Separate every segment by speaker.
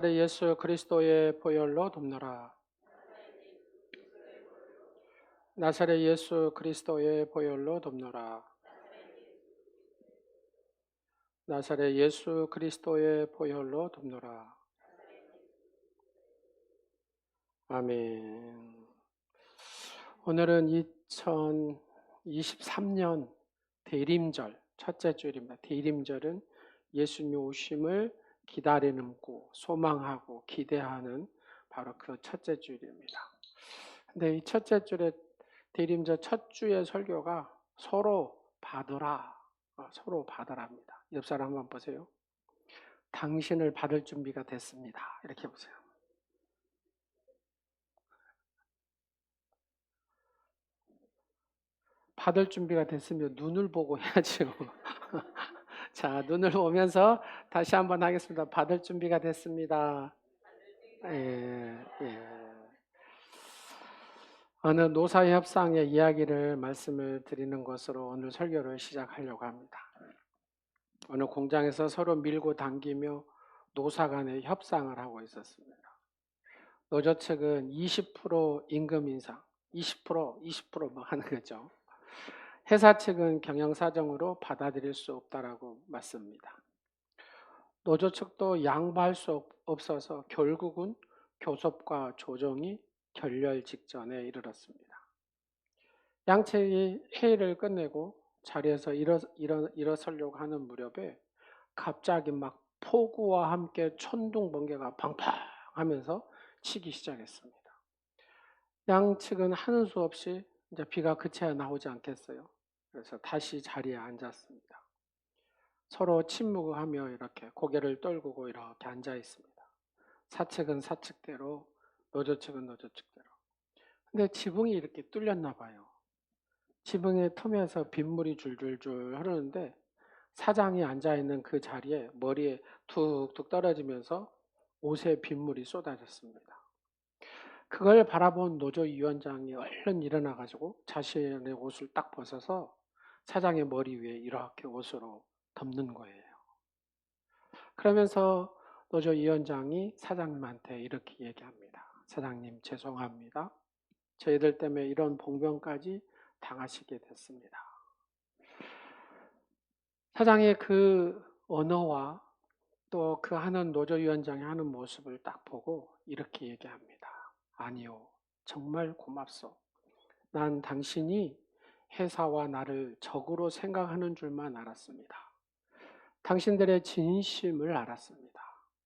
Speaker 1: 예수 그리스도의 보혈로 돕노라. 나사렛 예수 그리스도의 보혈로 돕노라. 나사렛 예수 그리스도의 보혈로 돕노라. 아멘. 오늘은 2023년 대림절 첫째 주일입니다. 대림절은 예수님 오심을 기다리고 소망하고 기대하는 바로 그 첫째 주일입니다. 근데 이 첫째 주일의 대림절 첫 주의 설교가 서로 받으라, 서로 받으라입니다. 옆 사람 한번 보세요. 당신을 받을 준비가 됐습니다. 이렇게 보세요. 받을 준비가 됐으면 눈을 보고 해야죠. 자, 눈을 보면서 다시 한번 하겠습니다. 받을 준비가 됐습니다. 예, 예. 어느 노사협상의 이야기를 말씀을 드리는 것으로 오늘 설교를 시작하려고 합니다. 어느 공장에서 서로 밀고 당기며 노사 간의 협상을 하고 있었습니다. 노조 측은 20% 임금 인상, 20% 뭐 하는 거죠. 회사 측은 경영 사정으로 받아들일 수 없다라고 맞습니다. 노조 측도 양보할 수 없어서 결국은 교섭과 조정이 결렬 직전에 이르렀습니다. 양측이 회의를 끝내고 자리에서 일어서려고 하는 무렵에 갑자기 막 폭우와 함께 천둥 번개가 팡팡 하면서 치기 시작했습니다. 양측은 하는 수 없이 이제 비가 그쳐야 나오지 않겠어요. 그래서 다시 자리에 앉았습니다. 서로 침묵하며 이렇게 고개를 떨구고 이렇게 앉아 있습니다. 사측은 사측대로, 노조 측은 노조 측대로. 근데 지붕이 이렇게 뚫렸나 봐요. 지붕에 틈에서 빗물이 줄줄줄 흐르는데 사장이 앉아있는 그 자리에 머리에 툭툭 떨어지면서 옷에 빗물이 쏟아졌습니다. 그걸 바라본 노조위원장이 얼른 일어나가지고 자신의 옷을 딱 벗어서 사장의 머리 위에 이렇게 옷으로 덮는 거예요. 그러면서 노조위원장이 사장님한테 이렇게 얘기합니다. 사장님 죄송합니다. 저희들 때문에 이런 봉변까지 당하시게 됐습니다. 사장의 그 언어와 또 그 하는 노조위원장이 하는 모습을 딱 보고 이렇게 얘기합니다. 아니요, 정말 고맙소. 난 당신이 회사와 나를 적으로 생각하는 줄만 알았습니다. 당신들의 진심을 알았습니다.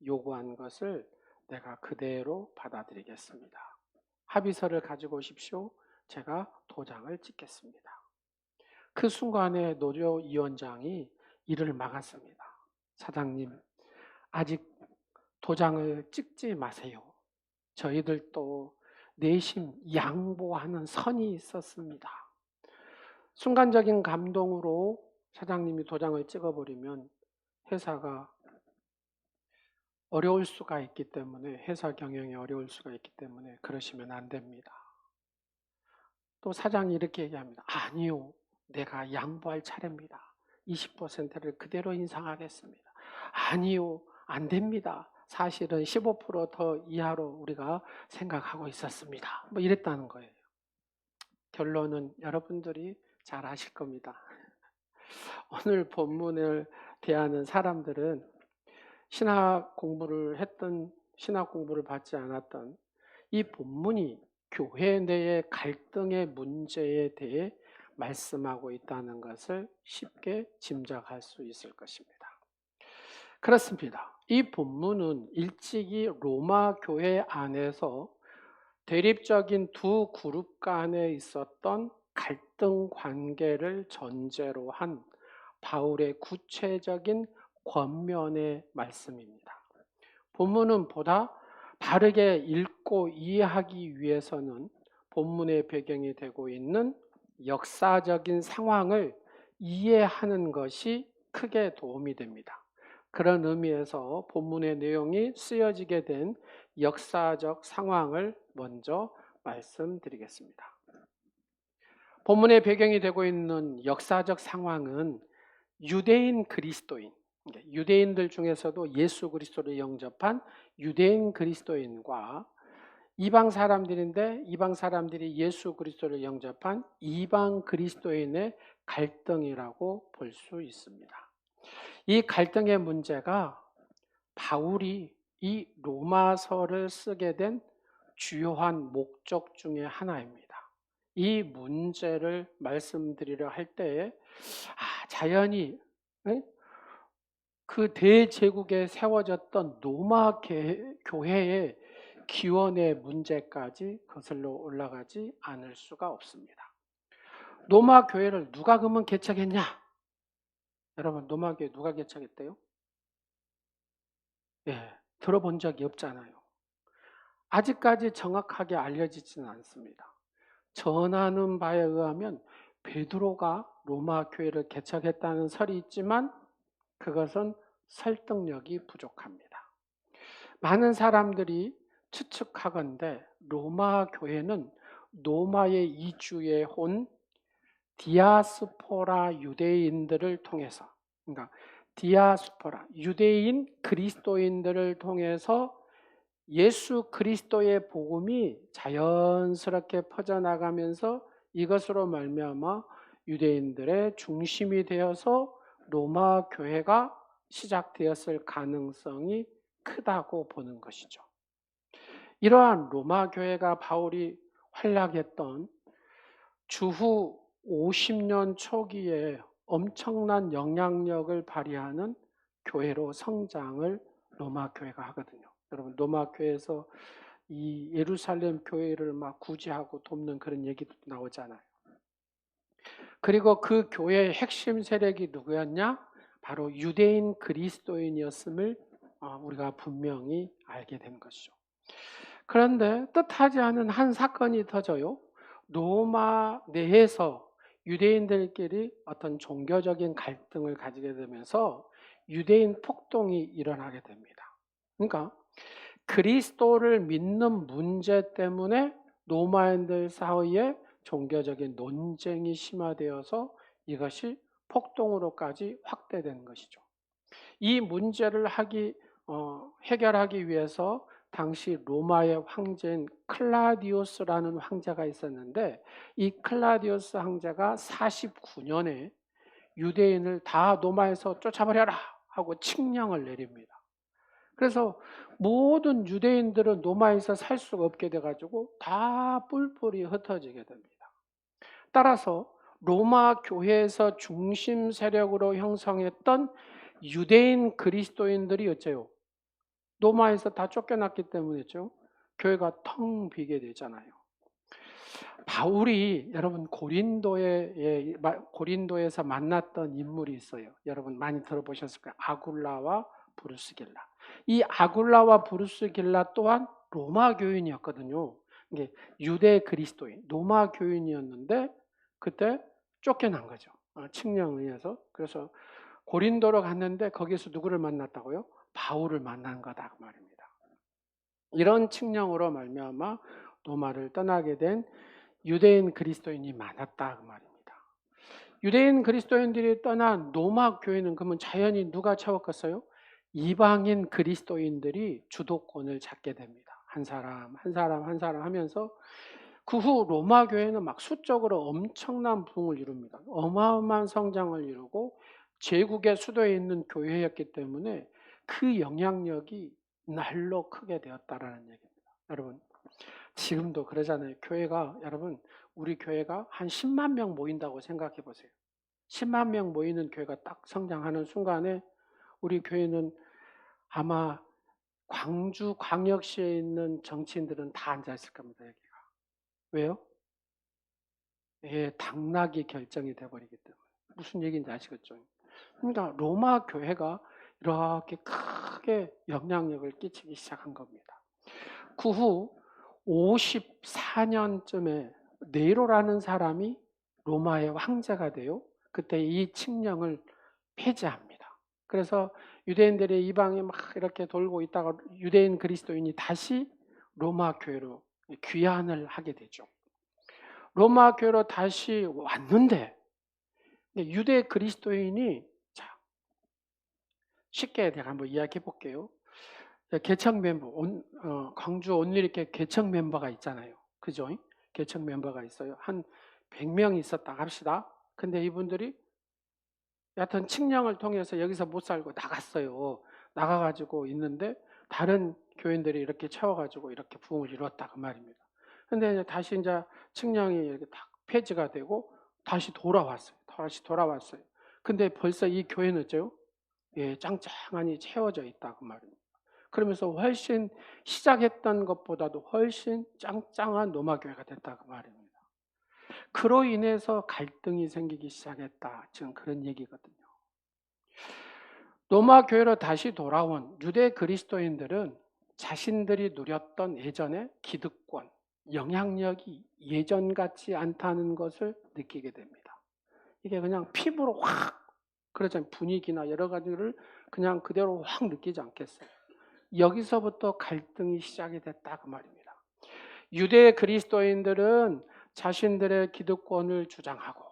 Speaker 1: 요구한 것을 내가 그대로 받아들이겠습니다. 합의서를 가지고 오십시오. 제가 도장을 찍겠습니다. 그 순간에 노조위원장이 이를 막았습니다. 사장님, 아직 도장을 찍지 마세요. 저희들도 내심 양보하는 선이 있었습니다. 순간적인 감동으로 사장님이 도장을 찍어버리면 회사가 어려울 수가 있기 때문에, 회사 경영이 어려울 수가 있기 때문에 그러시면 안 됩니다. 또 사장이 이렇게 얘기합니다. 아니요, 내가 양보할 차례입니다. 20%를 그대로 인상하겠습니다. 아니요, 안 됩니다. 사실은 15% 더 이하로 우리가 생각하고 있었습니다. 뭐 이랬다는 거예요. 결론은 여러분들이 잘 아실 겁니다. 오늘 본문을 대하는 사람들은 신학 공부를 받지 않았던 이 본문이 교회 내의 갈등의 문제에 대해 말씀하고 있다는 것을 쉽게 짐작할 수 있을 것입니다. 그렇습니다. 이 본문은 일찍이 로마 교회 안에서 대립적인 두 그룹 간에 있었던 갈등 관계를 전제로 한 바울의 구체적인 권면의 말씀입니다. 본문은 보다 바르게 읽고 이해하기 위해서는 본문의 배경이 되고 있는 역사적인 상황을 이해하는 것이 크게 도움이 됩니다. 그런 의미에서 본문의 내용이 쓰여지게 된 역사적 상황을 먼저 말씀드리겠습니다. 본문의 배경이 되고 있는 역사적 상황은 유대인 그리스도인, 유대인들 중에서도 예수 그리스도를 영접한 유대인 그리스도인과 이방 사람들인데 이방 사람들이 예수 그리스도를 영접한 이방 그리스도인의 갈등이라고 볼 수 있습니다. 이 갈등의 문제가 바울이 이 로마서를 쓰게 된 주요한 목적 중에 하나입니다. 이 문제를 말씀드리려 할 때에 자연히 그 대제국에 세워졌던 로마 교회의 기원의 문제까지 거슬러 올라가지 않을 수가 없습니다. 로마 교회를 누가 그러면 개척했냐? 여러분, 로마 교회 누가 개척했대요? 들어본 적이 없잖아요. 아직까지 정확하게 알려지지는 않습니다. 전하는 바에 의하면 베드로가 로마 교회를 개척했다는 설이 있지만 그것은 설득력이 부족합니다. 많은 사람들이 추측하건대 로마 교회는 로마에 이주해 온 디아스포라 유대인들을 통해서, 그러니까 디아스포라 유대인 그리스도인들을 통해서 예수 그리스도의 복음이 자연스럽게 퍼져나가면서 이것으로 말미암아 유대인들의 중심이 되어서 로마 교회가 시작되었을 가능성이 크다고 보는 것이죠. 이러한 로마 교회가 바울이 활약했던 주후 50년 초기에 엄청난 영향력을 발휘하는 교회로 성장을 로마 교회가 하거든요. 여러분, 로마 교회에서 이 예루살렘 교회를 막 구제하고 돕는 그런 얘기도 나오잖아요. 그리고 그 교회의 핵심 세력이 누구였냐? 바로 유대인 그리스도인이었음을 우리가 분명히 알게 된 것이죠. 그런데 뜻하지 않은 한 사건이 터져요. 로마 내에서 유대인들끼리 어떤 종교적인 갈등을 가지게 되면서 유대인 폭동이 일어나게 됩니다. 그러니까 그리스도를 믿는 문제 때문에 로마인들 사이에 종교적인 논쟁이 심화되어서 이것이 폭동으로까지 확대된 것이죠. 이 문제를 해결하기 위해서 당시 로마의 황제인 클라디우스라는 황제가 있었는데 이 클라디우스 황제가 49년에 유대인을 다 로마에서 쫓아버려라 하고 칙령을 내립니다. 그래서 모든 유대인들은 로마에서 살 수가 없게 돼가지고 다 뿔뿔이 흩어지게 됩니다. 따라서 로마 교회에서 중심 세력으로 형성했던 유대인 그리스도인들이 어째요? 로마에서 다 쫓겨났기 때문이죠. 교회가 텅 비게 되잖아요. 바울이 여러분 고린도에서 만났던 인물이 있어요. 여러분 많이 들어보셨을 거예요. 아굴라와 브루스길라. 이 아굴라와 브루스길라 또한 로마 교인이었거든요. 이게 유대 그리스도인, 로마 교인이었는데 그때 쫓겨난 거죠. 칙령에 의해서. 그래서 고린도로 갔는데 거기서 누구를 만났다고요? 바울을 만난 거다 그 말입니다. 이런 칙령으로 말미암아 로마를 떠나게 된 유대인 그리스도인이 많았다 그 말입니다. 유대인 그리스도인들이 떠난 로마 교회는 그러면 자연히 누가 채웠겠어요? 이방인 그리스도인들이 주도권을 잡게 됩니다. 한 사람 하면서 그 후 로마 교회는 막 수적으로 엄청난 부흥을 이룹니다. 어마어마한 성장을 이루고 제국의 수도에 있는 교회였기 때문에 그 영향력이 날로 크게 되었다라는 얘기입니다. 여러분, 지금도 그러잖아요. 여러분, 우리 교회가 한 10만 명 모인다고 생각해 보세요. 10만 명 모이는 교회가 딱 성장하는 순간에 우리 교회는 아마 광주 광역시에 있는 정치인들은 다 앉아있을 겁니다. 여기가. 왜요? 당락이 결정이 돼버리기 때문에. 무슨 얘기인지 아시겠죠? 그러니까 로마 교회가 이렇게 크게 영향력을 끼치기 시작한 겁니다. 그 후 54년쯤에 네로라는 사람이 로마의 황제가 돼요. 그때 이 칙령을 폐지합니다. 그래서 유대인들이 이방에 막 이렇게 돌고 있다가 유대인 그리스도인이 다시 로마 교회로 귀환을 하게 되죠. 로마 교회로 다시 왔는데 유대 그리스도인이 쉽게 내가 한번 이야기해 볼게요. 개척 멤버, 광주 온누리교회 개척 멤버가 있잖아요. 그죠? 개척 멤버가 있어요. 한 100명 있었다 합시다. 근데 이분들이 여하튼 칙령을 통해서 여기서 못 살고 나갔어요. 나가가지고 있는데 다른 교인들이 이렇게 채워가지고 이렇게 부흥을 이루었다 그 말입니다. 근데 이제 다시 이제 칙령이 이렇게 딱 폐지가 되고 다시 돌아왔어요. 근데 벌써 이 교회는 어째요? 예, 짱짱하니 채워져 있다 그 말입니다. 그러면서 훨씬 시작했던 것보다도 훨씬 짱짱한 노마교회가 됐다 그 말입니다. 그로 인해서 갈등이 생기기 시작했다. 지금 그런 얘기거든요. 로마 교회로 다시 돌아온 유대 그리스도인들은 자신들이 누렸던 예전의 기득권, 영향력이 예전 같지 않다는 것을 느끼게 됩니다. 이게 그냥 피부로 확, 그렇잖아요. 분위기나 여러 가지를 그냥 그대로 확 느끼지 않겠어요. 여기서부터 갈등이 시작이 됐다 그 말입니다. 유대 그리스도인들은 자신들의 기득권을 주장하고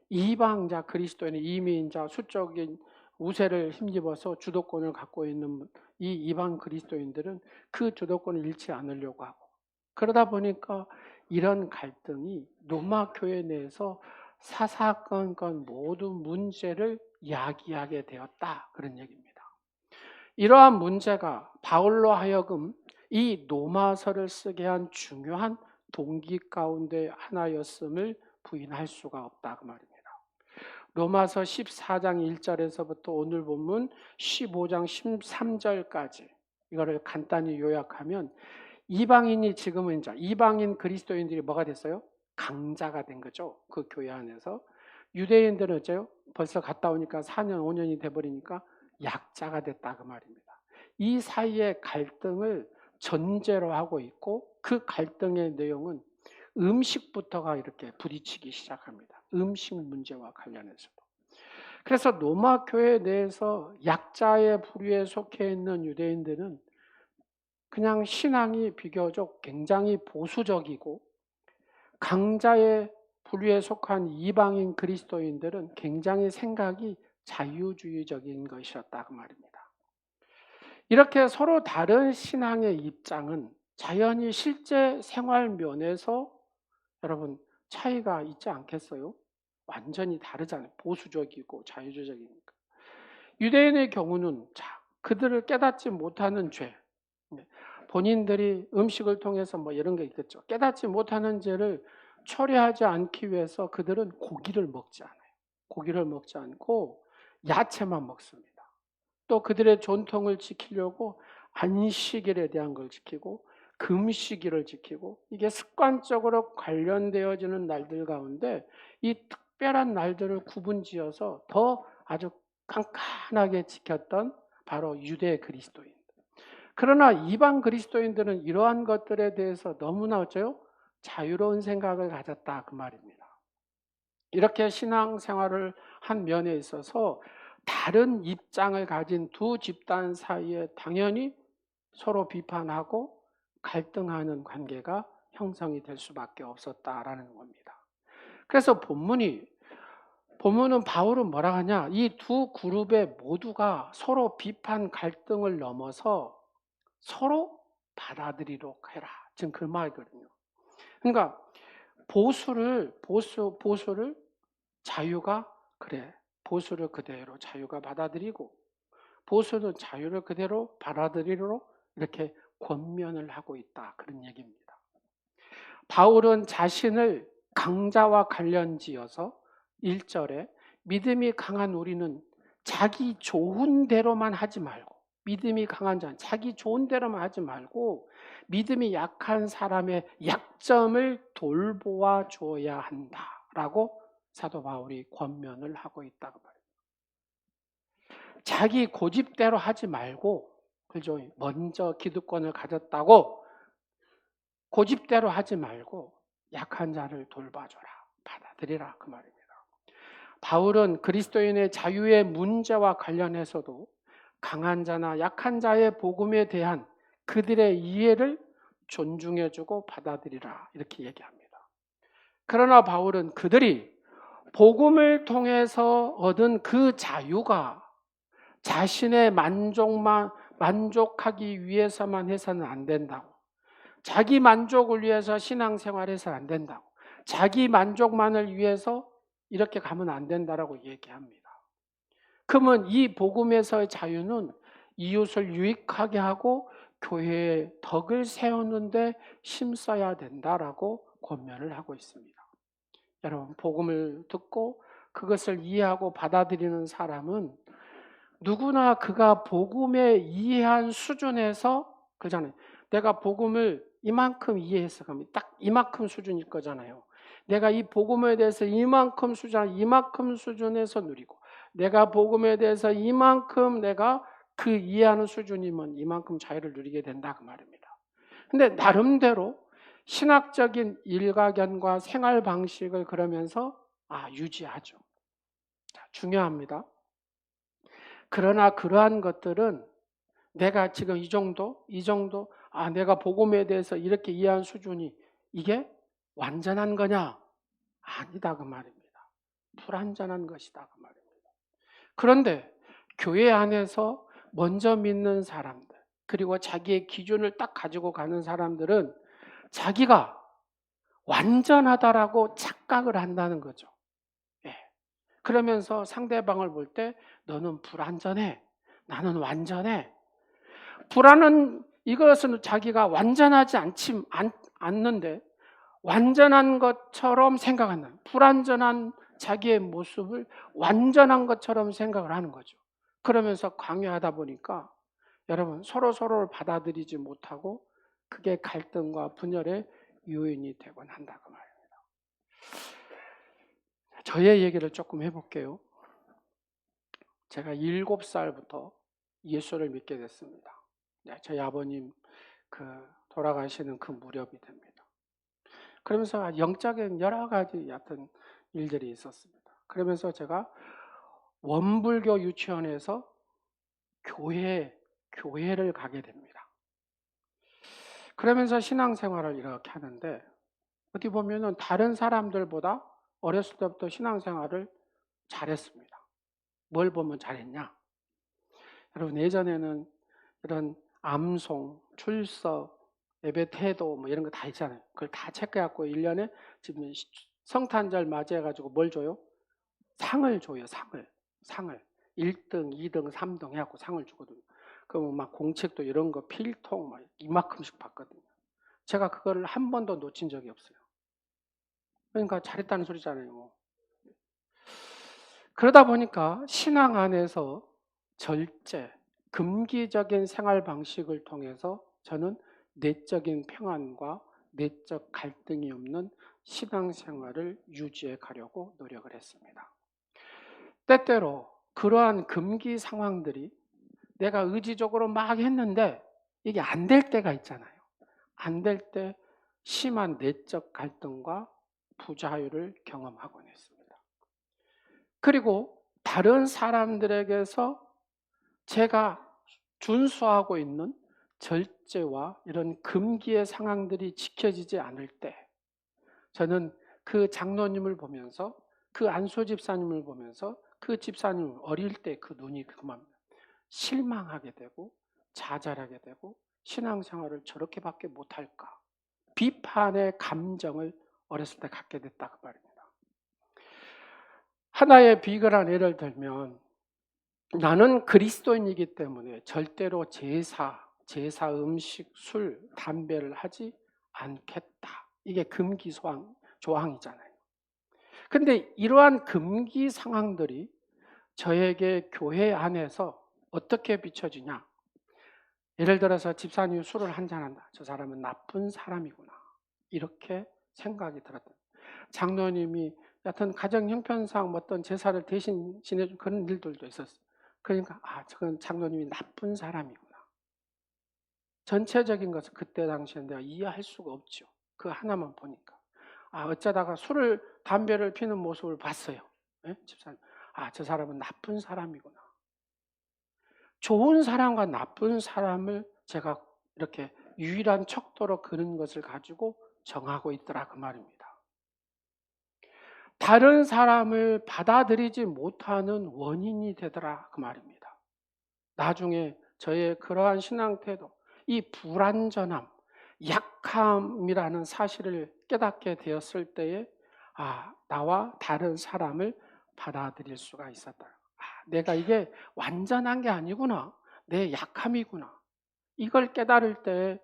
Speaker 1: 이방자 그리스도인의 이민자 수적인 우세를 힘입어서 주도권을 갖고 있는 이 이방 그리스도인들은 그 주도권을 잃지 않으려고 하고 그러다 보니까 이런 갈등이 로마 교회 내에서 사사건건 모든 문제를 야기하게 되었다 그런 얘기입니다. 이러한 문제가 바울로 하여금 이 로마서를 쓰게 한 중요한 동기 가운데 하나였음을 부인할 수가 없다 그 말입니다. 로마서 14장 1절에서부터 오늘 본문 15장 13절까지 이거를 간단히 요약하면 이방인이 지금은 이제 이방인 그리스도인들이 뭐가 됐어요? 강자가 된 거죠. 그 교회 안에서. 유대인들은 어째요? 벌써 갔다 오니까 4년 5년이 돼버리니까 약자가 됐다 그 말입니다. 이 사이의 갈등을 전제로 하고 있고 그 갈등의 내용은 음식부터가 이렇게 부딪히기 시작합니다. 음식 문제와 관련해서도. 그래서 로마 교회 내에서 약자의 부류에 속해 있는 유대인들은 그냥 신앙이 비교적 굉장히 보수적이고 강자의 부류에 속한 이방인 그리스도인들은 굉장히 생각이 자유주의적인 것이었다 그 말입니다. 이렇게 서로 다른 신앙의 입장은 자연히 실제 생활 면에서 여러분 차이가 있지 않겠어요? 완전히 다르잖아요. 보수적이고 자유주의적이니까. 유대인의 경우는 그들을 깨닫지 못하는 죄, 본인들이 음식을 통해서 뭐 이런 게 있겠죠. 깨닫지 못하는 죄를 처리하지 않기 위해서 그들은 고기를 먹지 않아요. 고기를 먹지 않고 야채만 먹습니다. 또 그들의 전통을 지키려고 안식일에 대한 걸 지키고 금식일을 지키고 이게 습관적으로 관련되어지는 날들 가운데 이 특별한 날들을 구분지어서 더 아주 깐깐하게 지켰던 바로 유대 그리스도인. 그러나 이방 그리스도인들은 이러한 것들에 대해서 너무나 어째요? 자유로운 생각을 가졌다 그 말입니다. 이렇게 신앙생활을 한 면에 있어서 다른 입장을 가진 두 집단 사이에 당연히 서로 비판하고 갈등하는 관계가 형성이 될 수밖에 없었다라는 겁니다. 그래서 본문은 바울은 뭐라 하냐? 이 두 그룹의 모두가 서로 비판 갈등을 넘어서 서로 받아들이도록 해라. 지금 그 말이거든요. 그러니까 보수를 자유가 그래. 보수를 그대로 자유가 받아들이고 보수는 자유를 그대로 받아들이도록 이렇게 권면을 하고 있다. 그런 얘기입니다. 바울은 자신을 강자와 관련지어서 1절에 믿음이 강한 우리는 자기 좋은 대로만 하지 말고 믿음이 강한 자는 자기 좋은 대로만 하지 말고 믿음이 약한 사람의 약점을 돌보아 주어야 한다라고 사도 바울이 권면을 하고 있다고 말해요. 자기 고집대로 하지 말고 그죠? 먼저 기득권을 가졌다고 고집대로 하지 말고 약한 자를 돌봐줘라. 받아들이라 그 말입니다. 바울은 그리스도인의 자유의 문제와 관련해서도 강한 자나 약한 자의 복음에 대한 그들의 이해를 존중해주고 받아들이라 이렇게 얘기합니다. 그러나 바울은 그들이 복음을 통해서 얻은 그 자유가 자신의 만족하기 위해서만 해서는 안 된다고. 자기 만족을 위해서 신앙생활해서는 안 된다고. 자기 만족만을 위해서 이렇게 가면 안 된다라고 얘기합니다. 그러면 이 복음에서의 자유는 이웃을 유익하게 하고 교회의 덕을 세우는데 힘써야 된다라고 권면을 하고 있습니다. 여러분, 복음을 듣고 그것을 이해하고 받아들이는 사람은 누구나 그가 복음에 이해한 수준에서, 그잖아요. 내가 복음을 이만큼 이해했어. 그럼 딱 이만큼 수준일 거잖아요. 내가 이 복음에 대해서 이만큼 수준에서 누리고, 내가 복음에 대해서 이만큼 내가 그 이해하는 수준이면 이만큼 자유를 누리게 된다 그 말입니다. 근데 나름대로 신학적인 일가견과 생활 방식을 그러면서 유지하죠. 중요합니다. 그러나 그러한 것들은 내가 지금 이 정도, 내가 복음에 대해서 이렇게 이해한 수준이 이게 완전한 거냐? 아니다 그 말입니다. 불완전한 것이다 그 말입니다. 그런데 교회 안에서 먼저 믿는 사람들, 그리고 자기의 기준을 딱 가지고 가는 사람들은 자기가 완전하다라고 착각을 한다는 거죠. 예. 그러면서 상대방을 볼 때 너는 불완전해, 나는 완전해. 이것은 자기가 완전하지 않는데 완전한 것처럼 생각한다. 불완전한 자기의 모습을 완전한 것처럼 생각을 하는 거죠. 그러면서 강요하다 보니까 여러분 서로를 받아들이지 못하고 그게 갈등과 분열의 요인이 되곤 한다 그 말입니다. 저의 얘기를 조금 해볼게요. 제가 7살부터 예수를 믿게 됐습니다. 저희 아버님 돌아가시는 그 무렵이 됩니다. 그러면서 영적인 여러 가지 얕은 일들이 있었습니다. 그러면서 제가 원불교 유치원에서 교회를 가게 됩니다. 그러면서 신앙생활을 이렇게 하는데 어떻게 보면은 다른 사람들보다 어렸을 때부터 신앙생활을 잘했습니다. 뭘 보면 잘했냐? 여러분 예전에는 이런 암송, 출석, 예배 태도 뭐 이런 거 다 있잖아요. 그걸 다 체크해갖고 1년에 지금 성탄절 맞이해가지고 뭘 줘요? 상을 줘요. 상을 1등, 2등, 3등 해갖고 상을 주거든요. 그러면 막 공책도 이런 거 필통 막 이만큼씩 받거든요. 제가 그거를 한 번도 놓친 적이 없어요. 그러니까 잘했다는 소리잖아요. 뭐. 그러다 보니까 신앙 안에서 절제, 금기적인 생활 방식을 통해서 저는 내적인 평안과 내적 갈등이 없는 신앙생활을 유지해 가려고 노력을 했습니다. 때때로 그러한 금기 상황들이 내가 의지적으로 막 했는데 이게 안 될 때가 있잖아요. 안 될 때 심한 내적 갈등과 부자유를 경험하곤 했습니다. 그리고 다른 사람들에게서 제가 준수하고 있는 절제와 이런 금기의 상황들이 지켜지지 않을 때 저는 그 장로님을 보면서 그 안소 집사님을 보면서 그 집사님 어릴 때 그 눈이 그만 실망하게 되고 좌절하게 되고 신앙생활을 저렇게밖에 못할까 비판의 감정을 어렸을 때 갖게 됐다 그 말입니다. 하나의 비근한 예를 들면 나는 그리스도인이기 때문에 절대로 제사 음식, 술, 담배를 하지 않겠다. 이게 금기 조항이잖아요. 근데 이러한 금기 상황들이 저에게 교회 안에서 어떻게 비춰지냐? 예를 들어서 집사님이 술을 한잔한다. 저 사람은 나쁜 사람이구나. 이렇게 생각이 들었다. 장로님이 여튼 가정 형편상 어떤 제사를 대신 지내준 그런 일들도 있었어요. 그러니까 저건 장로님이 나쁜 사람이구나. 전체적인 것을 그때 당시에 내가 이해할 수가 없죠. 그 하나만 보니까. 어쩌다가 담배를 피는 모습을 봤어요. 네? 집사님. 저 사람은 나쁜 사람이구나. 좋은 사람과 나쁜 사람을 제가 이렇게 유일한 척도로 그런 것을 가지고 정하고 있더라 그 말입니다. 다른 사람을 받아들이지 못하는 원인이 되더라 그 말입니다. 나중에 저의 그러한 신앙 태도, 이 불완전함, 약함이라는 사실을 깨닫게 되었을 때에 나와 다른 사람을 받아들일 수가 있었다. 내가 이게 완전한 게 아니구나. 내 약함이구나. 이걸 깨달을 때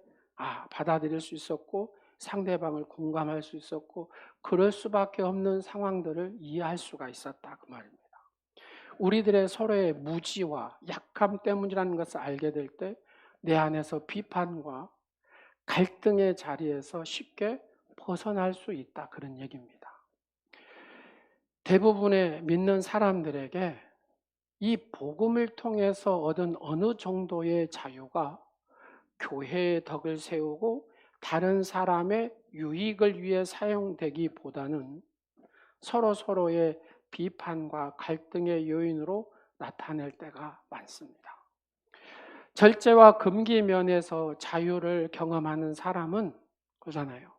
Speaker 1: 받아들일 수 있었고 상대방을 공감할 수 있었고 그럴 수밖에 없는 상황들을 이해할 수가 있었다 그 말입니다. 우리들의 서로의 무지와 약함 때문이라는 것을 알게 될 때 내 안에서 비판과 갈등의 자리에서 쉽게 벗어날 수 있다 그런 얘기입니다. 대부분의 믿는 사람들에게 이 복음을 통해서 얻은 어느 정도의 자유가 교회의 덕을 세우고 다른 사람의 유익을 위해 사용되기보다는 서로의 비판과 갈등의 요인으로 나타낼 때가 많습니다. 절제와 금기 면에서 자유를 경험하는 사람은 그러잖아요.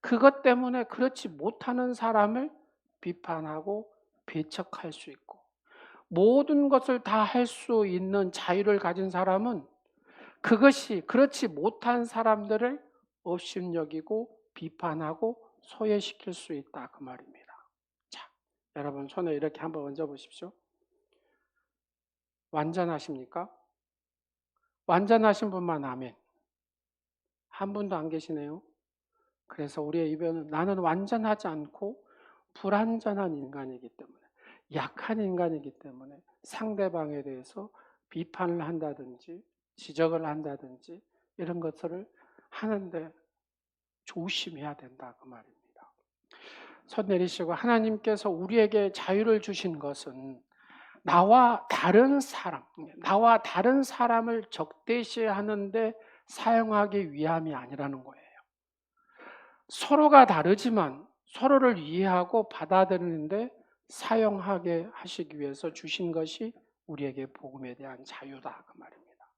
Speaker 1: 그것 때문에 그렇지 못하는 사람을 비판하고 배척할 수 있고 모든 것을 다 할 수 있는 자유를 가진 사람은 그것이 그렇지 못한 사람들을 업신여기고 비판하고 소외시킬 수 있다 그 말입니다. 자, 여러분 손에 이렇게 한번 얹어 보십시오. 완전하십니까? 완전하신 분만 아멘. 한 분도 안 계시네요. 그래서 우리의 입에는 나는 완전하지 않고 불완전한 인간이기 때문에 약한 인간이기 때문에 상대방에 대해서 비판을 한다든지 지적을 한다든지 이런 것들을 하는데 조심해야 된다 그 말입니다. 손 내리시고 하나님께서 우리에게 자유를 주신 것은 나와 다른 사람을 적대시하는데 사용하기 위함이 아니라는 거예요. 서로가 다르지만 서로를 이해하고 받아들이는데 사용하게 하시기 위해서 주신 것이 우리에게 복음에 대한 자유다 그 말입니다.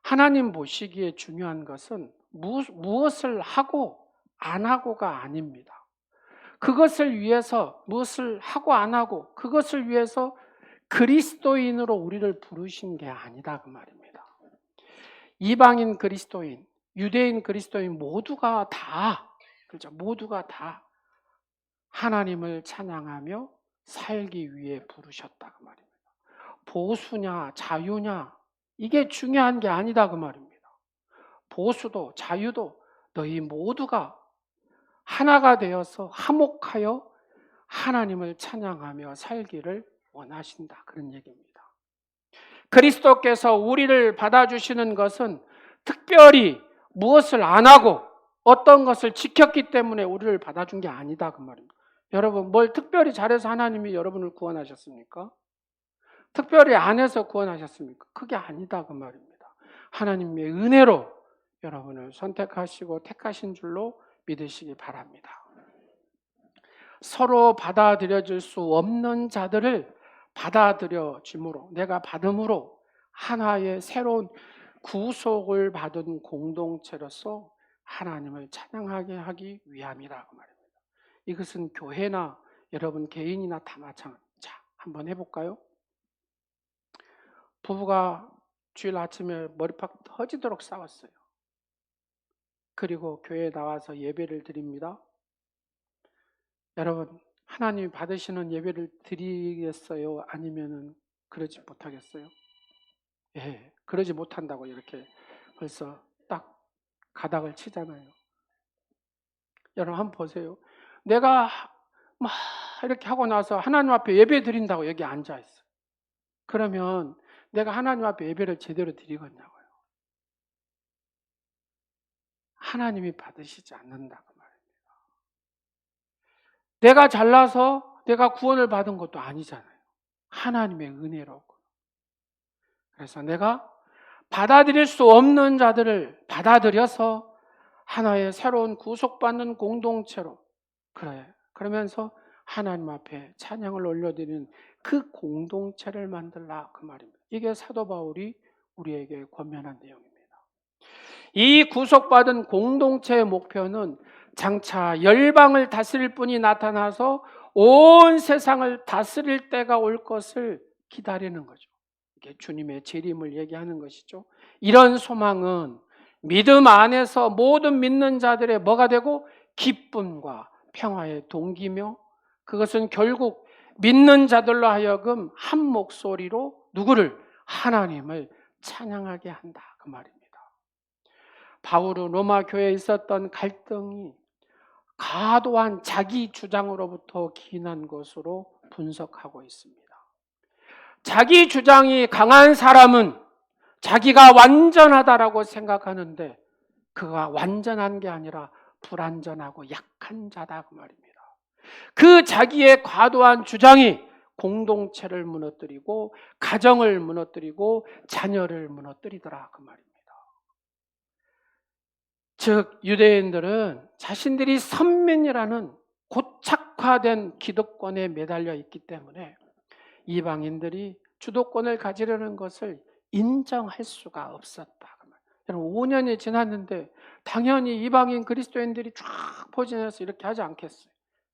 Speaker 1: 하나님 보시기에 중요한 것은 무엇을 하고 안 하고가 아닙니다. 그것을 위해서 무엇을 하고 안 하고 그것을 위해서 그리스도인으로 우리를 부르신 게 아니다 그 말입니다. 이방인 그리스도인, 유대인 그리스도인 모두가 다 하나님을 찬양하며 살기 위해 부르셨다 그 말입니다. 보수냐 자유냐 이게 중요한 게 아니다 그 말입니다. 보수도 자유도 너희 모두가 하나가 되어서 화목하여 하나님을 찬양하며 살기를 원하신다 그런 얘기입니다. 그리스도께서 우리를 받아주시는 것은 특별히 무엇을 안 하고 어떤 것을 지켰기 때문에 우리를 받아준 게 아니다 그 말입니다. 여러분 뭘 특별히 잘해서 하나님이 여러분을 구원하셨습니까? 특별히 안 해서 구원하셨습니까? 그게 아니다 그 말입니다. 하나님의 은혜로 여러분을 선택하시고 택하신 줄로 믿으시기 바랍니다. 서로 받아들여질 수 없는 자들을 받아들여짐으로 내가 받음으로 하나의 새로운 구속을 받은 공동체로서 하나님을 찬양하게 하기 위함이라 그 말입니다. 이것은 교회나 여러분 개인이나 다 마찬가지입니다. 자, 한번 해볼까요? 부부가 주일 아침에 머리팍 터지도록 싸웠어요. 그리고 교회에 나와서 예배를 드립니다. 여러분 하나님이 받으시는 예배를 드리겠어요? 아니면은 그러지 못하겠어요? 예, 그러지 못한다고 이렇게 벌써 딱 가닥을 치잖아요. 여러분 한번 보세요. 내가 막 이렇게 하고 나서 하나님 앞에 예배 드린다고 여기 앉아 있어. 그러면 내가 하나님 앞에 예배를 제대로 드리겠냐고요. 하나님이 받으시지 않는다 그 말입니다. 내가 잘나서 내가 구원을 받은 것도 아니잖아요. 하나님의 은혜로. 그래서 내가 받아들일 수 없는 자들을 받아들여서 하나의 새로운 구속받는 공동체로 그러면서 하나님 앞에 찬양을 올려드리는 그 공동체를 만들라 그 말입니다. 이게 사도 바울이 우리에게 권면한 내용입니다. 이 구속받은 공동체의 목표는 장차 열방을 다스릴 분이 나타나서 온 세상을 다스릴 때가 올 것을 기다리는 거죠. 이게 주님의 재림을 얘기하는 것이죠. 이런 소망은 믿음 안에서 모든 믿는 자들의 뭐가 되고 기쁨과 평화의 동기며, 그것은 결국 믿는 자들로 하여금 한 목소리로 누구를? 하나님을 찬양하게 한다, 그 말입니다. 바울은 로마 교회에 있었던 갈등이 과도한 자기 주장으로부터 기인한 것으로 분석하고 있습니다. 자기 주장이 강한 사람은 자기가 완전하다라고 생각하는데 그가 완전한 게 아니라 불완전하고 약한 자다, 그 말입니다. 그 자기의 과도한 주장이 공동체를 무너뜨리고 가정을 무너뜨리고 자녀를 무너뜨리더라, 그 말입니다. 즉 유대인들은 자신들이 선민이라는 고착화된 기득권에 매달려 있기 때문에 이방인들이 주도권을 가지려는 것을 인정할 수가 없었다. 여러분 5년이 지났는데 당연히 이방인 그리스도인들이 쫙 포진해서 이렇게 하지 않겠어요?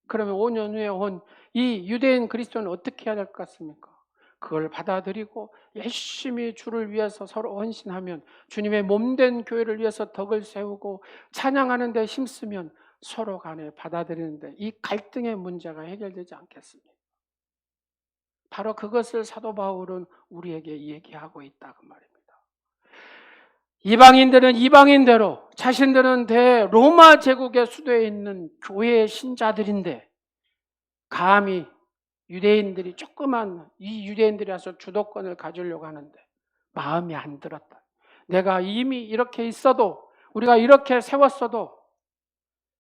Speaker 1: 그러면 5년 후에 온 이 유대인 그리스도는 어떻게 해야 될 것 같습니까? 그걸 받아들이고 열심히 주를 위해서 서로 헌신하면, 주님의 몸된 교회를 위해서 덕을 세우고 찬양하는 데 힘쓰면 서로 간에 받아들이는데 이 갈등의 문제가 해결되지 않겠습니까? 바로 그것을 사도 바울은 우리에게 얘기하고 있다, 그 말입니다. 이방인들은 이방인대로 자신들은 대로마 제국의 수도에 있는 교회의 신자들인데 감히 유대인들이 조그만 이 유대인들이 와서 주도권을 가지려고 하는데 마음이 안 들었다. 내가 이미 이렇게 있어도, 우리가 이렇게 세웠어도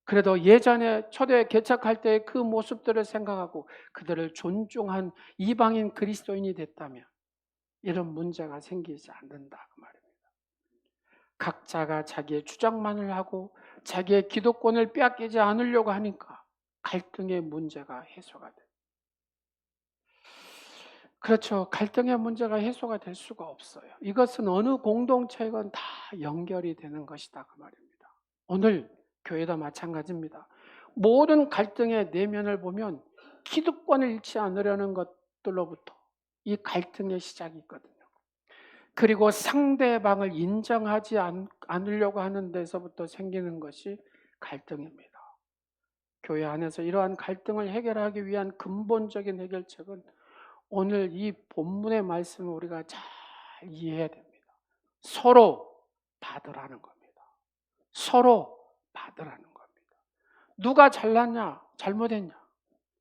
Speaker 1: 그래도 예전에 초대 개척할 때의 그 모습들을 생각하고 그들을 존중한 이방인 그리스도인이 됐다면 이런 문제가 생기지 않는다, 그 말입니다. 각자가 자기의 주장만을 하고 자기의 기득권을 빼앗기지 않으려고 하니까 갈등의 문제가 해소가 돼요. 그렇죠. 갈등의 문제가 해소가 될 수가 없어요. 이것은 어느 공동체건 다 연결이 되는 것이다, 그 말입니다. 오늘 교회도 마찬가지입니다. 모든 갈등의 내면을 보면 기득권을 잃지 않으려는 것들로부터 이 갈등의 시작이 있거든요. 그리고 상대방을 인정하지 않으려고 하는 데서부터 생기는 것이 갈등입니다. 교회 안에서 이러한 갈등을 해결하기 위한 근본적인 해결책은 오늘 이 본문의 말씀을 우리가 잘 이해해야 됩니다. 서로 받으라는 겁니다. 서로 받으라는 겁니다. 누가 잘났냐, 잘못했냐,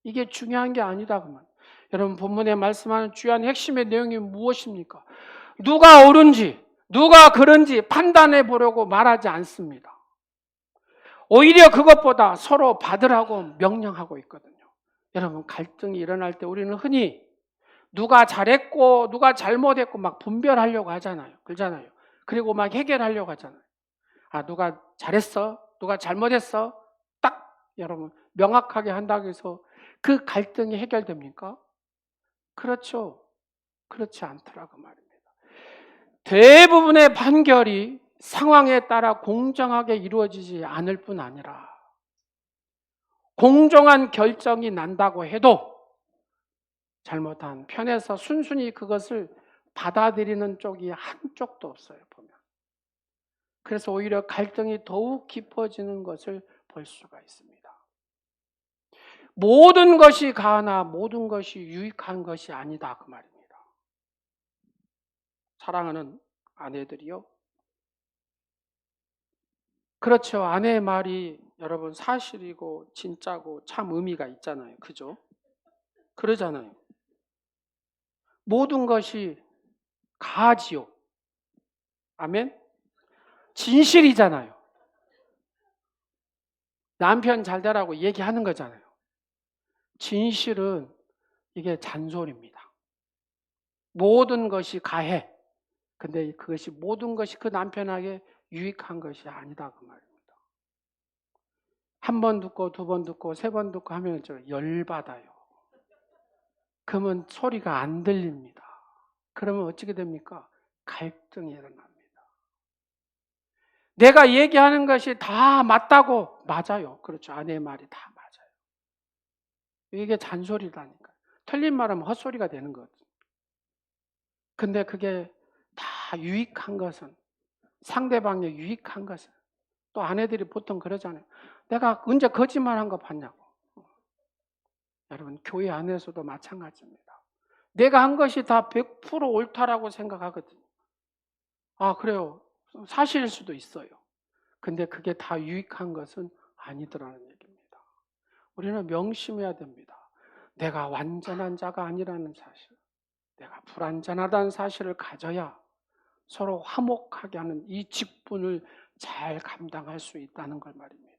Speaker 1: 이게 중요한 게 아니다, 그만. 여러분 본문에 말씀하는 주요한 핵심의 내용이 무엇입니까? 누가 옳은지, 누가 그른지 판단해 보려고 말하지 않습니다. 오히려 그것보다 서로 받으라고 명령하고 있거든요. 여러분 갈등이 일어날 때 우리는 흔히 누가 잘했고 누가 잘못했고 막 분별하려고 하잖아요. 그러잖아요. 그리고 막 해결하려고 하잖아요. 아, 누가 잘했어? 누가 잘못했어? 딱 여러분 명확하게 한다고 해서 그 갈등이 해결됩니까? 그렇죠. 그렇지 않더라고 말입니다. 대부분의 판결이 상황에 따라 공정하게 이루어지지 않을 뿐 아니라 공정한 결정이 난다고 해도 잘못한 편에서 순순히 그것을 받아들이는 쪽이 한쪽도 없어요, 보면. 그래서 오히려 갈등이 더욱 깊어지는 것을 볼 수가 있습니다. 모든 것이 가하나 모든 것이 유익한 것이 아니다, 그 말입니다. 사랑하는 아내들이요. 그렇죠. 아내의 말이 여러분 사실이고 진짜고 참 의미가 있잖아요. 그죠? 그러잖아요. 모든 것이 가지요. 아멘? 진실이잖아요. 남편 잘 되라고 얘기하는 거잖아요. 진실은 이게 잔소리입니다. 모든 것이 가해. 근데 그것이 모든 것이 그 남편에게 유익한 것이 아니다, 그 말입니다. 한 번 듣고 두 번 듣고 세 번 듣고 하면 저 열받아요. 그러면 소리가 안 들립니다. 그러면 어떻게 됩니까? 갈등이 일어납니다. 내가 얘기하는 것이 다 맞다고, 맞아요. 그렇죠. 아내의 말이 다 맞아요. 이게 잔소리라니까. 틀린 말하면 헛소리가 되는 거죠. 근데 그게 다 유익한 것은, 상대방에 유익한 것은, 또 아내들이 보통 그러잖아요. 내가 언제 거짓말한 거 봤냐고. 여러분, 교회 안에서도 마찬가지입니다. 내가 한 것이 다 100% 옳다라고 생각하거든요. 아, 그래요. 사실일 수도 있어요. 근데 그게 다 유익한 것은 아니더라는 얘기입니다. 우리는 명심해야 됩니다. 내가 완전한 자가 아니라는 사실, 내가 불완전하다는 사실을 가져야 서로 화목하게 하는 이 직분을 잘 감당할 수 있다는 걸 말입니다.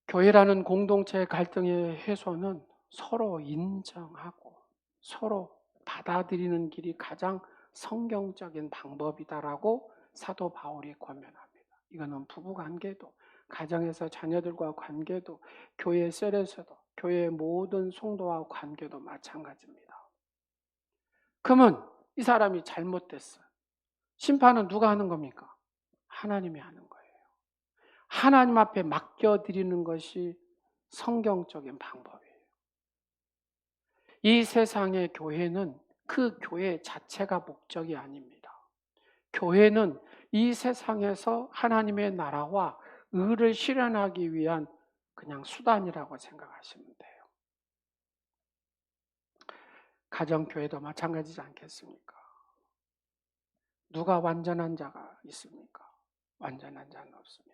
Speaker 1: 교회라는 공동체의 갈등의 해소는 서로 인정하고 서로 받아들이는 길이 가장 성경적인 방법이다라고 사도 바울이 권면합니다. 이거는 부부 관계도, 가정에서 자녀들과 관계도, 교회 셀에서도, 교회의 모든 성도와 관계도 마찬가지입니다. 그러면 이 사람이 잘못됐어요. 심판은 누가 하는 겁니까? 하나님이 하는 거예요. 하나님 앞에 맡겨드리는 것이 성경적인 방법이에요. 이 세상의 교회는 그 교회 자체가 목적이 아닙니다. 교회는 이 세상에서 하나님의 나라와 의를 실현하기 위한 그냥 수단이라고 생각하시면 돼요. 가정교회도 마찬가지지 않겠습니까? 누가 완전한 자가 있습니까? 완전한 자는 없습니다.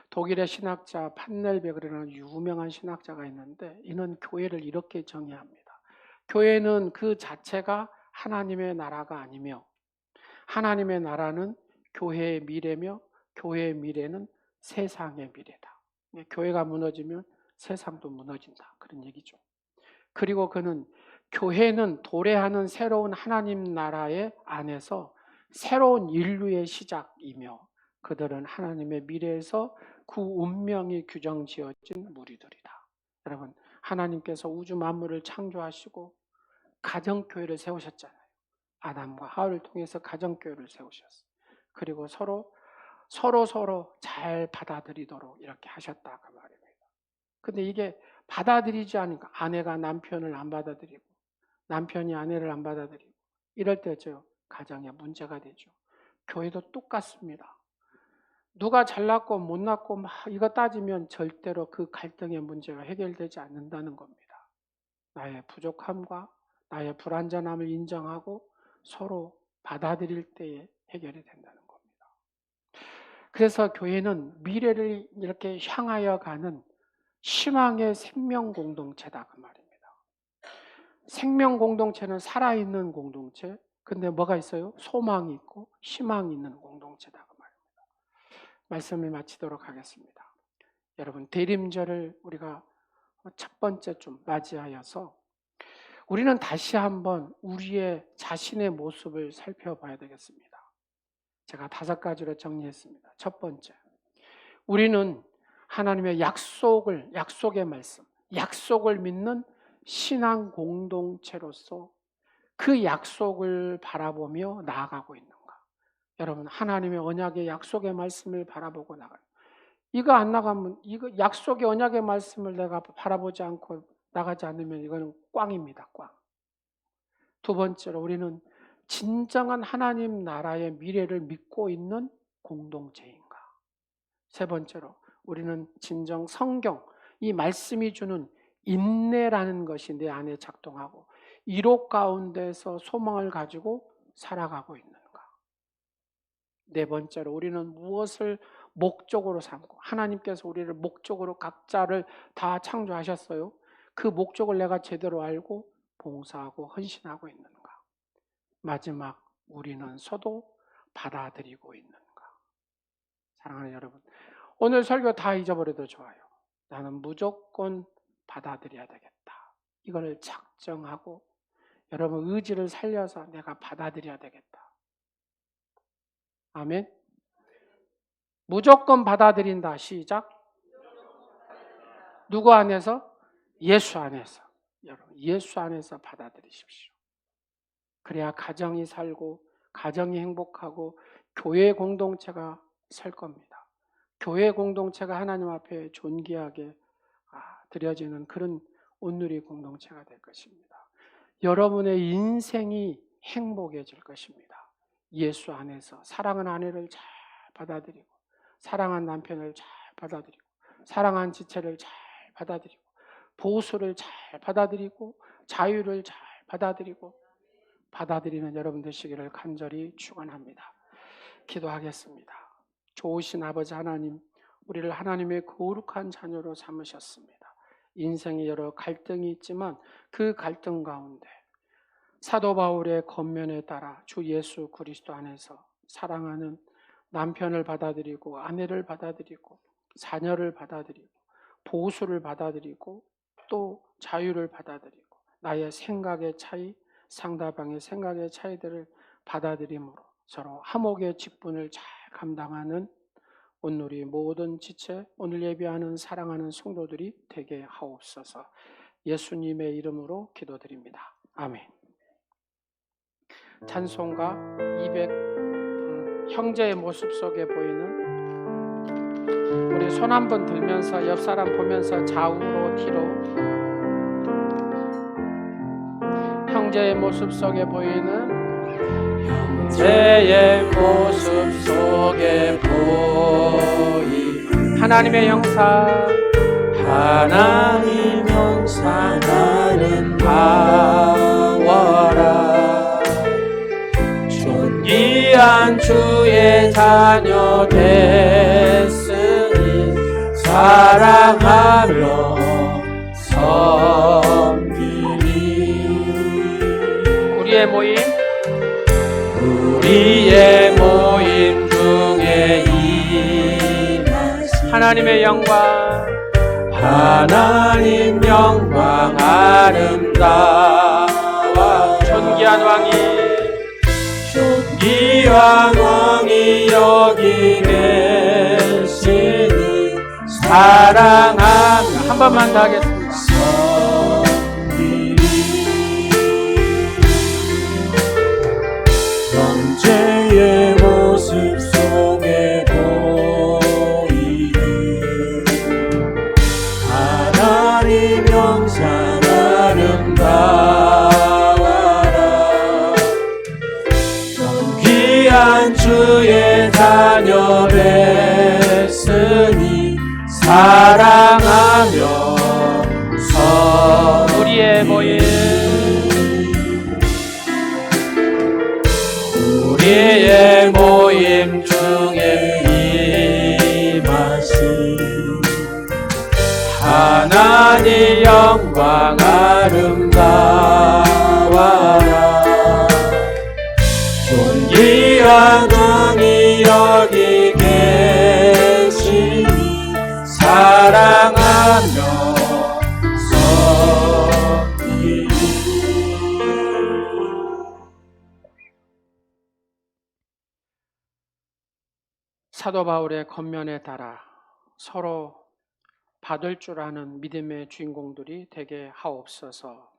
Speaker 1: 독일의 신학자 판넬베그라는 유명한 신학자가 있는데 이는 교회를 이렇게 정의합니다. 교회는 그 자체가 하나님의 나라가 아니며 하나님의 나라는 교회의 미래며 교회의 미래는 세상의 미래다. 교회가 무너지면 세상도 무너진다. 그런 얘기죠. 그리고 그는 교회는 도래하는 새로운 하나님 나라의 안에서 새로운 인류의 시작이며 그들은 하나님의 미래에서 그 운명이 규정 지어진 무리들이다. 여러분, 하나님께서 우주 만물을 창조하시고 가정교회를 세우셨잖아요. 아담과 하와를 통해서 가정교회를 세우셨어요. 그리고 서로 잘 받아들이도록 이렇게 하셨다 그 말입니다. 근데 이게 받아들이지 않으니까 아내가 남편을 안 받아들이고 남편이 아내를 안 받아들이고 이럴 때죠. 가정에 문제가 되죠. 교회도 똑같습니다. 누가 잘났고 못났고 막 이거 따지면 절대로 그 갈등의 문제가 해결되지 않는다는 겁니다. 나의 부족함과 나의 불완전함을 인정하고 서로 받아들일 때에 해결이 된다는 겁니다. 그래서 교회는 미래를 이렇게 향하여 가는 희망의 생명 공동체다 그 말입니다. 생명 공동체는 살아있는 공동체. 근데 뭐가 있어요? 소망이 있고 희망이 있는 공동체다 그 말입니다. 말씀을 마치도록 하겠습니다. 여러분, 대림절을 우리가 첫 번째 좀 맞이하여서 우리는 다시 한번 우리의 자신의 모습을 살펴봐야 되겠습니다. 제가 5가지로 정리했습니다. 첫 번째, 우리는 하나님의 약속의 말씀, 약속을 믿는 신앙 공동체로서 그 약속을 바라보며 나아가고 있는가? 여러분, 하나님의 언약의 약속의 말씀을 바라보고 나가요. 이거 안 나가면, 이거 약속의 언약의 말씀을 내가 바라보지 않고 나가지 않으면 이거는 꽝입니다, 꽝. 두 번째로 우리는 진정한 하나님 나라의 미래를 믿고 있는 공동체인가? 세 번째로 우리는 진정 성경, 이 말씀이 주는 인내라는 것이 내 안에 작동하고 이로 가운데서 소망을 가지고 살아가고 있는가? 네 번째로 우리는 무엇을 목적으로 삼고 하나님께서 우리를 목적으로 각자를 다 창조하셨어요. 그 목적을 내가 제대로 알고 봉사하고 헌신하고 있는가? 마지막 우리는 서도 받아들이고 있는가? 사랑하는 여러분, 오늘 설교 다 잊어버려도 좋아요. 나는 무조건 받아들여야 되겠다. 이걸 작정하고 여러분 의지를 살려서 내가 받아들여야 되겠다. 아멘. 무조건 받아들인다. 시작. 누구 안에서? 예수 안에서. 여러분, 예수 안에서 받아들이십시오. 그래야 가정이 살고 가정이 행복하고 교회 공동체가 살 겁니다. 교회 공동체가 하나님 앞에 존귀하게 드려지는 그런 온누리 공동체가 될 것입니다. 여러분의 인생이 행복해질 것입니다. 예수 안에서 사랑한 아내를 잘 받아들이고, 사랑한 남편을 잘 받아들이고, 사랑한 지체를 잘 받아들이고, 보수를 잘 받아들이고, 자유를 잘 받아들이는 여러분 되시기를 간절히 축원합니다. 기도하겠습니다. 좋으신 아버지 하나님, 우리를 하나님의 거룩한 자녀로 삼으셨습니다. 인생에 여러 갈등이 있지만 그 갈등 가운데 사도 바울의 겉면에 따라 주 예수 그리스도 안에서 사랑하는 남편을 받아들이고, 아내를 받아들이고, 자녀를 받아들이고, 보수를 받아들이고, 또 자유를 받아들이고, 나의 생각의 차이, 상대방의 생각의 차이들을 받아들임으로 서로 화목의 직분을 잘 감당하는 오늘 우리 모든 지체, 오늘 예배하는 사랑하는 성도들이 되게 하옵소서. 예수님의 이름으로 기도드립니다. 아멘. 찬송가 200, 형제의 모습 속에 보이는, 우리 손 한번 들면서 옆 사람 보면서 좌우로 뒤로, 형제의 모습 속에 보이는,
Speaker 2: 형제의 모습 속에 보이는
Speaker 1: 하나님의 형상,
Speaker 2: 하나님 형상 아름다워라. 존귀한 주의 자녀 됐으니 사랑하며 섬기리.
Speaker 1: 우리의 모임,
Speaker 2: 우리의 모임 중에 임하신
Speaker 1: 하나님의 영광,
Speaker 2: 하나님 영광 아름다워.
Speaker 1: 존귀한 왕이,
Speaker 2: 존귀한 왕이 여기 계시니 사랑하며
Speaker 1: 한 번만 더 하겠습니다.
Speaker 2: 형제의 모습 속에 보이는 하나님 형상 아름다워라. 존귀한 주의 자녀 됐으니 사랑하며
Speaker 1: 우리의 모임,
Speaker 2: 우리의 모임 중에 임하신 하나님 영광 아름다워라. 존귀한 왕이 여기 계시니 사랑하며
Speaker 1: 사도 바울의 겉면에 따라 서로 받을 줄 아는 믿음의 주인공들이 되게 하옵소서.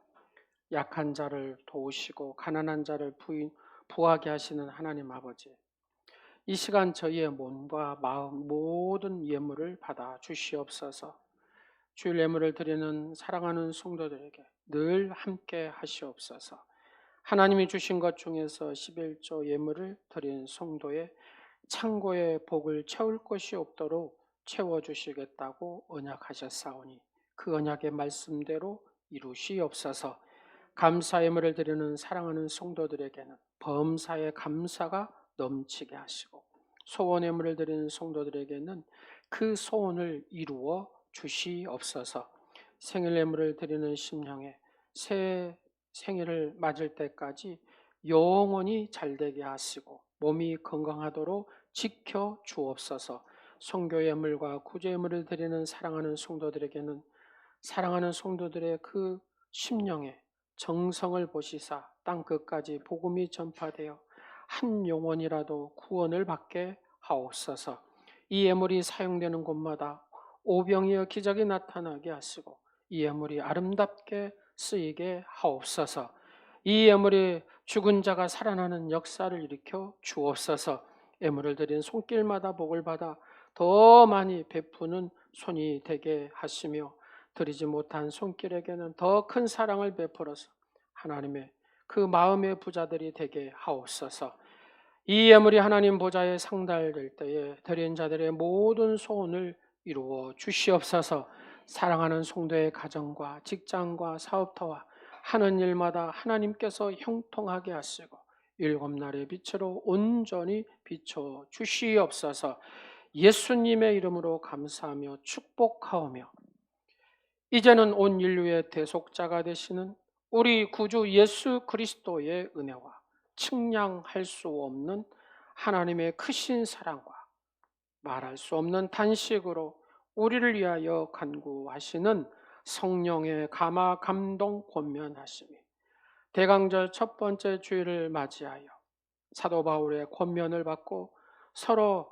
Speaker 1: 약한 자를 도우시고 가난한 자를 부하게 하시는 하나님 아버지, 이 시간 저희의 몸과 마음 모든 예물을 받아 주시옵소서. 주일 예물을 드리는 사랑하는 성도들에게 늘 함께 하시옵소서. 하나님이 주신 것 중에서 11조 예물을 드린 성도의 창고의 복을 채울 것이 없도록 채워주시겠다고 언약하셨사오니 그 언약의 말씀대로 이루시옵소서. 감사 예물을 드리는 사랑하는 성도들에게는 범사의 감사가 넘치게 하시고, 소원 예물을 드리는 성도들에게는 그 소원을 이루어 주시옵소서. 생일 예물을 드리는 심령에 새 생일을 맞을 때까지 영원히 잘되게 하시고 몸이 건강하도록 지켜 주옵소서. 선교 예물과 구제 예물을 드리는 사랑하는 성도들에게는 사랑하는 성도들의 그 심령에 정성을 보시사 땅끝까지 복음이 전파되어 한 영혼이라도 구원을 받게 하옵소서. 이 예물이 사용되는 곳마다 오병이어 기적이 나타나게 하시고 이 예물이 아름답게 쓰이게 하옵소서. 이 예물이 죽은 자가 살아나는 역사를 일으켜 주옵소서. 예물을 드린 손길마다 복을 받아 더 많이 베푸는 손이 되게 하시며, 드리지 못한 손길에게는 더 큰 사랑을 베풀어서 하나님의 그 마음의 부자들이 되게 하옵소서. 이 예물이 하나님 보좌에 상달될 때에 드린 자들의 모든 소원을 이루어 주시옵소서. 사랑하는 성도의 가정과 직장과 사업터와 하는 일마다 하나님께서 형통하게 하시고 일곱 날의 빛으로 온전히 비춰 주시옵소서. 예수님의 이름으로 감사하며 축복하오며 이제는 온 인류의 대속자가 되시는 우리 구주 예수 그리스도의 은혜와 측량할 수 없는 하나님의 크신 사랑과 말할 수 없는 단식으로 우리를 위하여 간구하시는 성령의 감화 감동 권면하심이 대강절 첫 번째 주일을 맞이하여 사도 바울의 권면을 받고 서로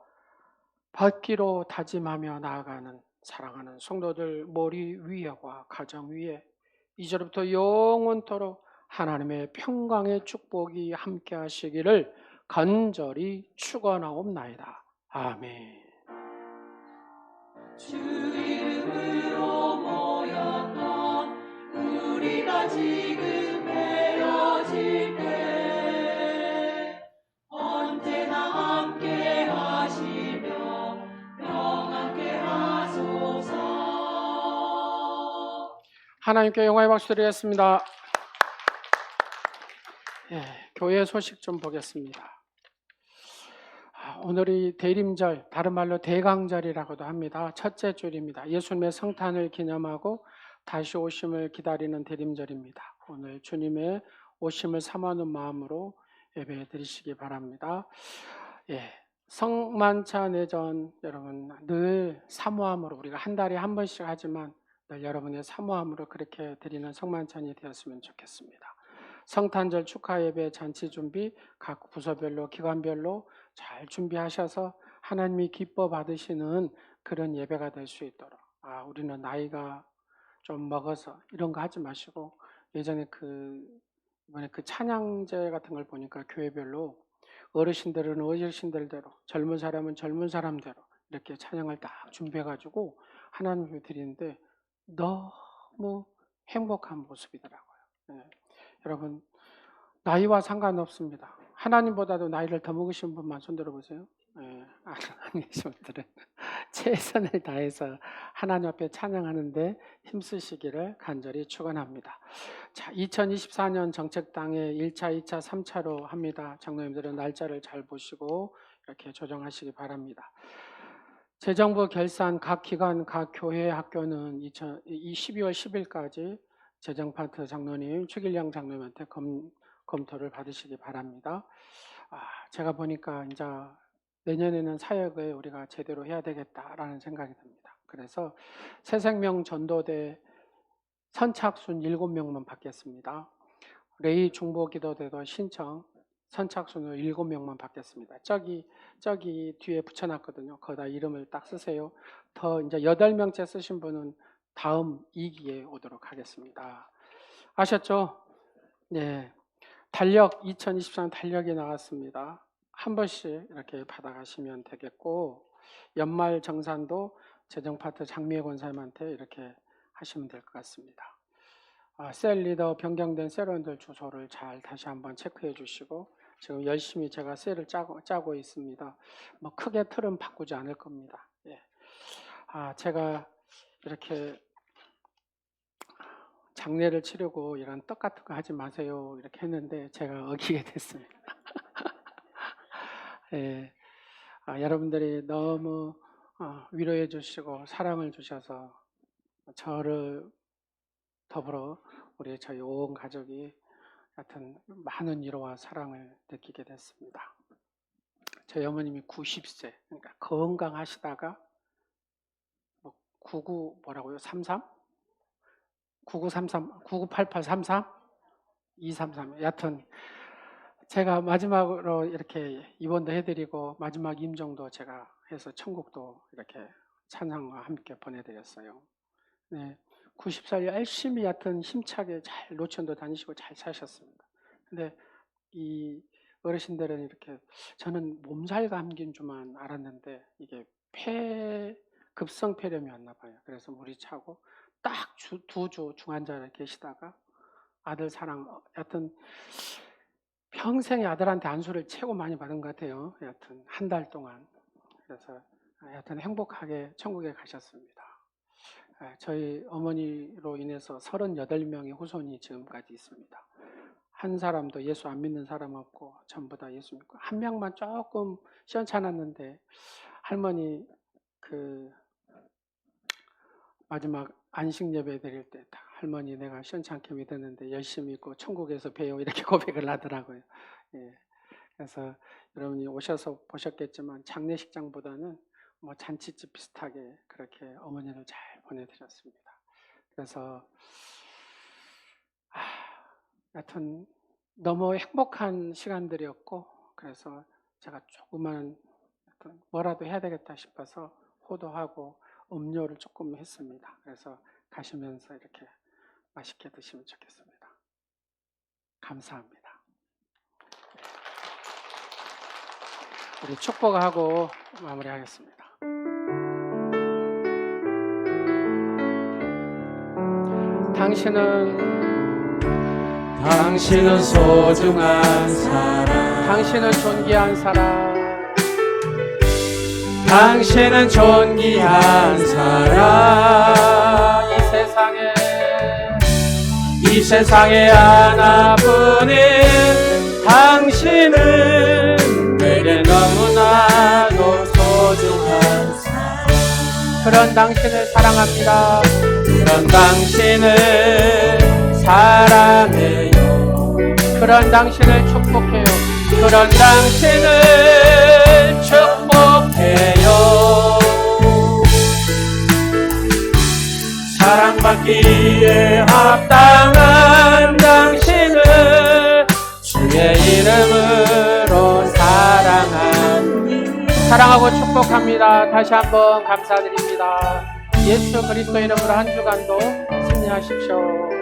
Speaker 1: 받기로 다짐하며 나아가는 사랑하는 성도들 머리 위에와 가정 위에 이제부터 영원토록 하나님의 평강의 축복이 함께 하시기를 간절히 축원하옵나이다. 아멘.
Speaker 2: 주 이름으로 모였다 우리가 지금 헤어질 때 언제나 함께 하시며 평안케 하소서.
Speaker 1: 하나님께 영광의 박수 드리겠습니다. 교회 소식 좀 보겠습니다. 오늘이 대림절, 다른 말로 대강절이라고도 합니다. 첫째 주일입니다. 예수님의 성탄을 기념하고 다시 오심을 기다리는 대림절입니다. 오늘 주님의 오심을 사모하는 마음으로 예배 드리시기 바랍니다. 성만찬 내전 여러분 늘 사모함으로 우리가 한 달에 한 번씩 하지만 늘 여러분의 사모함으로 그렇게 드리는 성만찬이 되었으면 좋겠습니다. 성탄절 축하 예배 잔치 준비 각 부서별로 기관별로 잘 준비하셔서 하나님이 기뻐 받으시는 그런 예배가 될 수 있도록 우리는 나이가 좀 먹어서 이런 거 하지 마시고 예전에 이번에 그 찬양제 같은 걸 보니까 교회별로 어르신들은 어르신들대로 젊은 사람은 젊은 사람대로 이렇게 찬양을 딱 준비해가지고 하나님께 드리는데 너무 행복한 모습이더라고요. 여러분 나이와 상관없습니다. 하나님보다도 나이를 더 먹으신 분만 손 들어보세요. 안 계신 분들은 최선을 다해서 하나님 앞에 찬양하는데 힘쓰시기를 간절히 축원합니다. 자, 2024년 정책당의 1차, 2차, 3차로 합니다. 장로님들은 날짜를 잘 보시고 이렇게 조정하시기 바랍니다. 재정부 결산 각 기관, 각 교회, 학교는 12월 10일까지 재정파트 장로님, 최길량 장로님한테 검토를 받으시기 바랍니다. 제가 보니까 이제 내년에는 사역을 우리가 제대로 해야 되겠다라는 생각이 듭니다. 그래서 새생명 전도대 선착순 7명만 받겠습니다. 레이 중보기도대도 신청 선착순을 7명만 받겠습니다. 저기 뒤에 붙여놨거든요. 거기다 이름을 딱 쓰세요. 더 이제 8명째 쓰신 분은 다음 2기에 오도록 하겠습니다. 아셨죠? 네. 달력 2024년 달력이 나왔습니다. 한 번씩 이렇게 받아가시면 되겠고 연말 정산도 재정파트 장미애 권사님한테 이렇게 하시면 될 것 같습니다. 셀 리더 변경된 셀원들 주소를 잘 다시 한번 체크해 주시고 지금 열심히 제가 셀을 짜고 있습니다. 뭐 크게 틀은 바꾸지 않을 겁니다. 제가 이렇게 장례를 치르고 이런 떡 같은 거 하지 마세요 이렇게 했는데 제가 어기게 됐습니다. 여러분들이 너무 위로해 주시고 사랑을 주셔서 저를 더불어 저희 온 가족이 하여튼 많은 위로와 사랑을 느끼게 됐습니다. 저희 어머님이 90세 그러니까 건강하시다가 99 뭐라고요? 33? 9933, 998833, 233. 여하튼 제가 마지막으로 이렇게 입원도 해드리고 마지막 임종도 제가 해서 천국도 이렇게 찬양과 함께 보내드렸어요. 90살 열심히 하여튼 힘차게 잘 노천도 다니시고 잘 사셨습니다. 근데 이 어르신들은 이렇게 저는 몸살 감기인 줄만 알았는데 이게 급성 폐렴이었나 봐요. 그래서 물이 차고 딱 2주 중환자에 계시다가 아들 사랑, 여하튼 평생에 아들한테 안수를 최고 많이 받은 것 같아요. 여하튼 한 달 동안. 그래서 여하튼 행복하게 천국에 가셨습니다. 저희 어머니로 인해서 38명의 후손이 지금까지 있습니다. 한 사람도 예수 안 믿는 사람 없고 전부 다 예수 믿고, 한 명만 조금 시원찮았는데 할머니 그 마지막 안식 예배 드릴 때 할머니 내가 시원찮게 믿었는데 열심히 믿고 천국에서 봬요 이렇게 고백을 하더라고요. 예. 그래서 여러분이 오셔서 보셨겠지만 장례식장보다는 뭐 잔치집 비슷하게 그렇게 어머니를 잘 보내드렸습니다. 그래서 하여튼 너무 행복한 시간들이었고, 그래서 제가 조그만 뭐라도 해야 되겠다 싶어서 호도하고 음료를 조금 했습니다. 그래서 가시면서 이렇게 맛있게 드시면 좋겠습니다. 감사합니다. 우리 축복하고 마무리하겠습니다.
Speaker 2: 당신은 소중한 사람,
Speaker 1: 당신은 존귀한 사람,
Speaker 2: 당신은 존귀한 사람. 이 세상에 하나뿐인 당신은 내게 너무나도 소중한 사람.
Speaker 1: 그런 당신을 사랑합니다.
Speaker 2: 그런 당신을 사랑해요.
Speaker 1: 그런 당신을 축복해요.
Speaker 2: 그런 당신을 축복해요. 사랑받기에 합당한 당신을 주의 이름으로
Speaker 1: 사랑하고 축복합니다. 다시 한번 감사드립니다. 예수 그리스도 이름으로 한 주간도 승리하십시오.